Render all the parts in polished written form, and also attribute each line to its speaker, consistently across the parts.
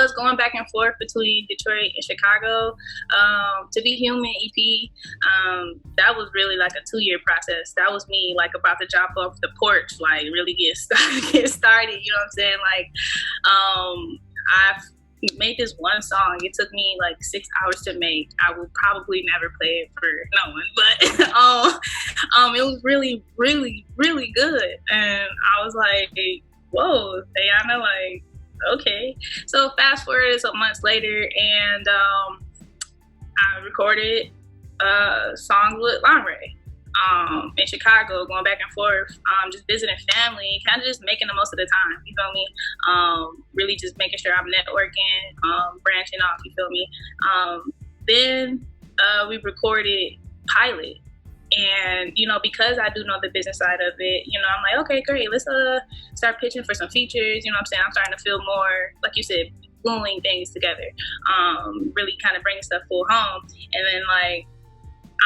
Speaker 1: was going back and forth between Detroit and Chicago. To Be Human EP, that was really like a 2-year process. That was me like about to jump off the porch, like really get started. You know what I'm saying? Like, I've made this one song. It took me like 6 hours to make. I will probably never play it for no one, but it was really, really, really good. And I was like, whoa, Ayana, like, okay. So fast forward some months later, and I recorded songs with Lonray in Chicago, going back and forth, just visiting family, kind of just making the most of the time, you feel me? Really just making sure I'm networking, branching off, you feel me? Then we recorded Pilot. And, you know, because I do know the business side of it, you know, I'm like, okay, great, let's start pitching for some features. You know what I'm saying? I'm starting to feel more, like you said, gluing things together, really kind of bringing stuff full home. And then, like,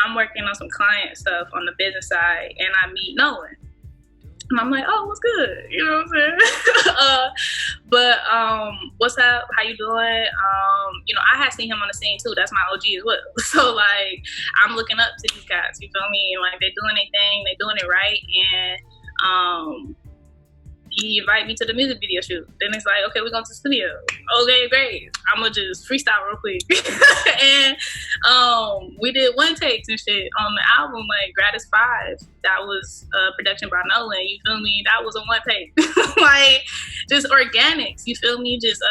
Speaker 1: I'm working on some client stuff on the business side, and I meet Nolan. And I'm like, oh, what's good? You know what I'm saying? But what's up? How you doing? You know, I had seen him on the scene too. That's my OG as well. So like, I'm looking up to these guys. You feel me? Like they're doing their thing. They're doing it right. And he invited me to the music video shoot. Then it's like, okay, we're going to the studio. Okay, great. I'm gonna just freestyle real quick. And we did one takes and shit on the album, like Gratis 5. That was production by Nolan. You feel me? That was a one take. Like just organics. You feel me? Just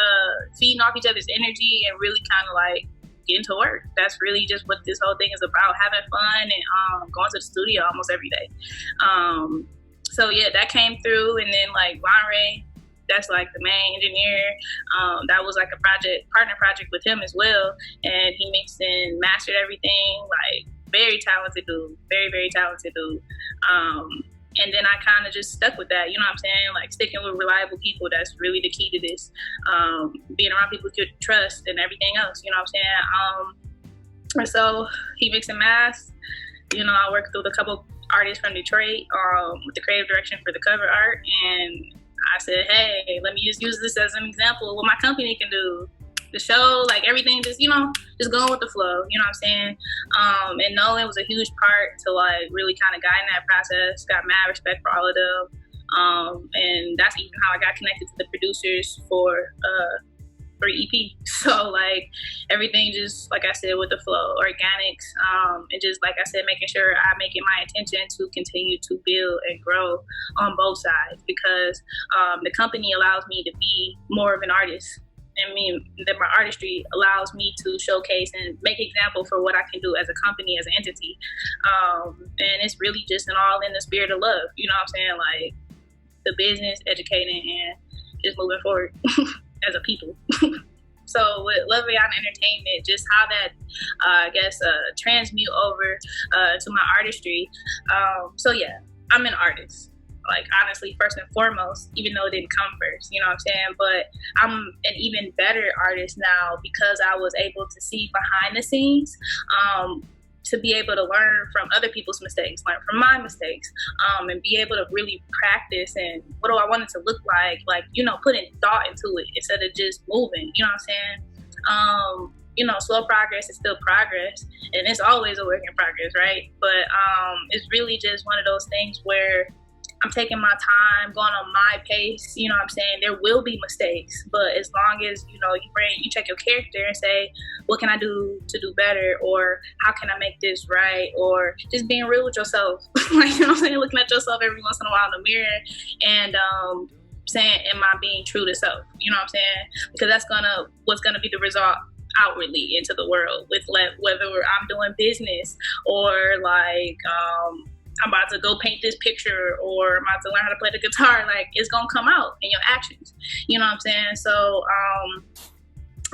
Speaker 1: feeding off each other's energy and really kind of like getting to work. That's really just what this whole thing is about. Having fun and going to the studio almost every day. So yeah, that came through, and then like Lonray, that's like the main engineer. That was like a partner project with him as well, and he mixed and mastered everything. Like very talented dude, very, very talented dude. And then I kind of just stuck with that, you know what I'm saying? Like sticking with reliable people, that's really the key to this. Being around people you could trust and everything else, you know what I'm saying? And so he mixed and mastered. You know, I worked with a couple artists from Detroit with the creative direction for the cover art, and I said, hey, let me just use this as an example of what my company can do. The show, like everything, just, you know, just going with the flow, you know what I'm saying? And Nolan was a huge part to like really kind of guide that process. Got mad respect for all of them. And that's even how I got connected to the producers for EP. So like everything just, like I said, with the flow, organics, and just like I said, making sure I make it my intention to continue to build and grow on both sides, because the company allows me to be more of an artist. I mean, that my artistry allows me to showcase and make example for what I can do as a company, as an entity. And it's really just all in the spirit of love, you know what I'm saying? Like the business, educating, and just moving forward as a people. So with LoveAyana Entertainment, just how that, I guess, transmute over to my artistry. So yeah, I'm an artist. Like honestly, first and foremost, even though it didn't come first, you know what I'm saying? But I'm an even better artist now because I was able to see behind the scenes, to be able to learn from other people's mistakes, learn from my mistakes, and be able to really practice and what do I want it to look like, you know, putting thought into it instead of just moving, you know what I'm saying? You know, slow progress is still progress, and it's always a work in progress, right? But it's really just one of those things where I'm taking my time, going on my pace, you know what I'm saying? There will be mistakes, but as long as, you know, you check your character and say, what can I do to do better? Or how can I make this right? Or just being real with yourself. Like, you know what I'm saying? Looking at yourself every once in a while in the mirror and saying, am I being true to self? You know what I'm saying? Because that's what's gonna be the result outwardly into the world with whether I'm doing business or like, I'm about to go paint this picture or I'm about to learn how to play the guitar, like it's gonna come out in your actions. You know what I'm saying? So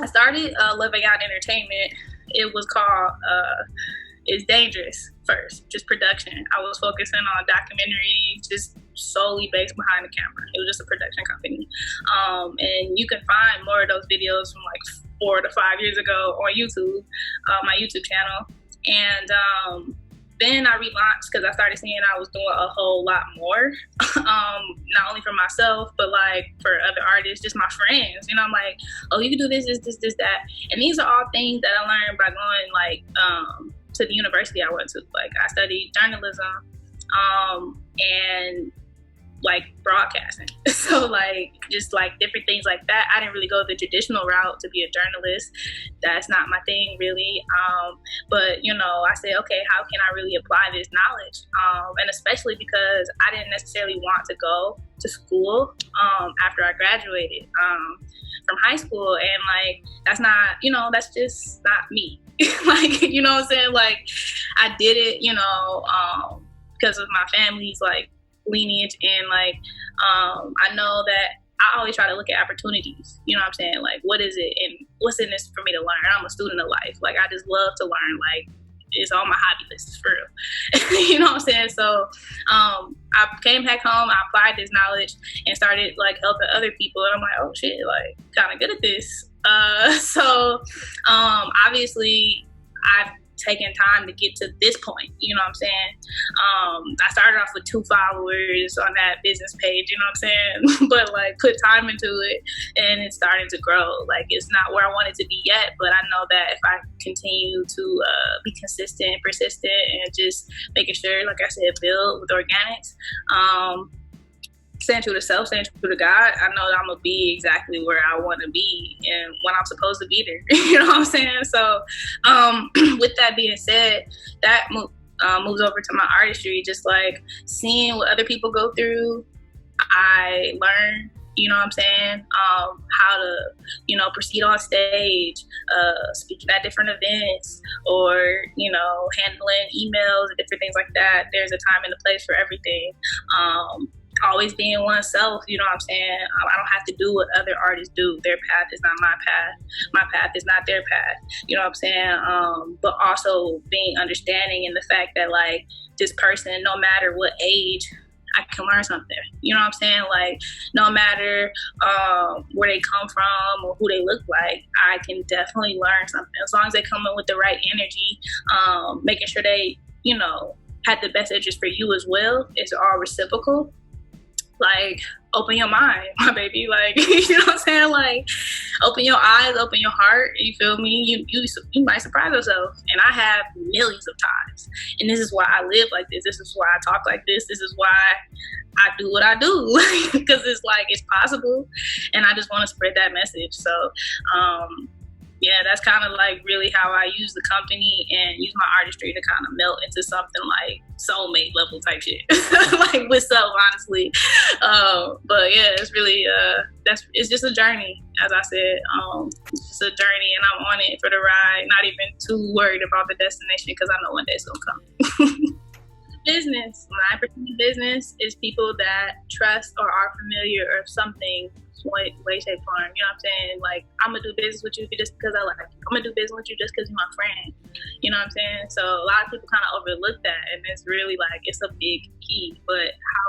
Speaker 1: I started LoveAyana Entertainment. It was called It's Dangerous first, just production. I was focusing on documentaries, just solely based behind the camera. It was just a production company. And you can find more of those videos from like 4 to 5 years ago on YouTube, my YouTube channel. And then I relaunched because I started seeing I was doing a whole lot more, not only for myself, but like for other artists, just my friends. You know, I'm like, oh, you can do this, that. And these are all things that I learned by going like to the university I went to. Like I studied journalism and like broadcasting. So like just like different things like that. I didn't really go the traditional route to be a journalist. That's not my thing really. But you know, I said, okay, how can I really apply this knowledge? And especially because I didn't necessarily want to go to school after I graduated from high school, and like that's not, you know, that's just not me. Like, you know what I'm saying? Like I did it, you know, because of my family's like lineage, and like I know that I always try to look at opportunities, you know what I'm saying, like what is it and what's in this for me to learn. I'm a student of life, like I just love to learn, like it's on my hobby list for real. You know what I'm saying? So I came back home, I applied this knowledge and started like helping other people, and I'm like, oh shit, like kind of good at this. So obviously I've taking time to get to this point, you know what I'm saying? I started off with 2 followers on that business page, you know what I'm saying? But like put time into it and it's starting to grow. Like it's not where I want it to be yet, but I know that if I continue to be consistent, persistent, and just making sure, like I said, build with organics, staying true to self, staying true to God, I know that I'm gonna be exactly where I want to be and when I'm supposed to be there. You know what I'm saying? So with that being said, that moves over to my artistry. Just like seeing what other people go through, I learn, you know what I'm saying, how to, you know, proceed on stage, speaking at different events, or, you know, handling emails and different things like that. There's a time and a place for everything. Always being oneself, you know what I'm saying? I don't have to do what other artists do. Their path is not my path. My path is not their path. You know what I'm saying? But also being understanding in the fact that like this person, no matter what age, I can learn something. You know what I'm saying? Like no matter where they come from or who they look like, I can definitely learn something. As long as they come in with the right energy, making sure they, you know, had the best interest for you as well. It's all reciprocal. Like, open your mind, my baby. Like, you know what I'm saying? Like, open your eyes, open your heart. You feel me? You might surprise yourself. And I have millions of times. And this is why I live like this. This is why I talk like this. This is why I do what I do. Because it's like, it's possible. And I just want to spread that message. So, yeah, that's kind of like really how I use the company and use my artistry to kind of melt into something like soulmate level type shit, like with self, honestly. But yeah, it's really it's just a journey, as I said. It's just a journey, and I'm on it for the ride. Not even too worried about the destination because I know one day it's gonna come. Business, 9% of business is people that trust or are familiar of something. Way, shape, form. You know what I'm saying? Like, I'm gonna do business with you just because I like you. I'm gonna do business with you just because you're my friend. You know what I'm saying? So a lot of people kind of overlook that, and it's really like, it's a big key. But how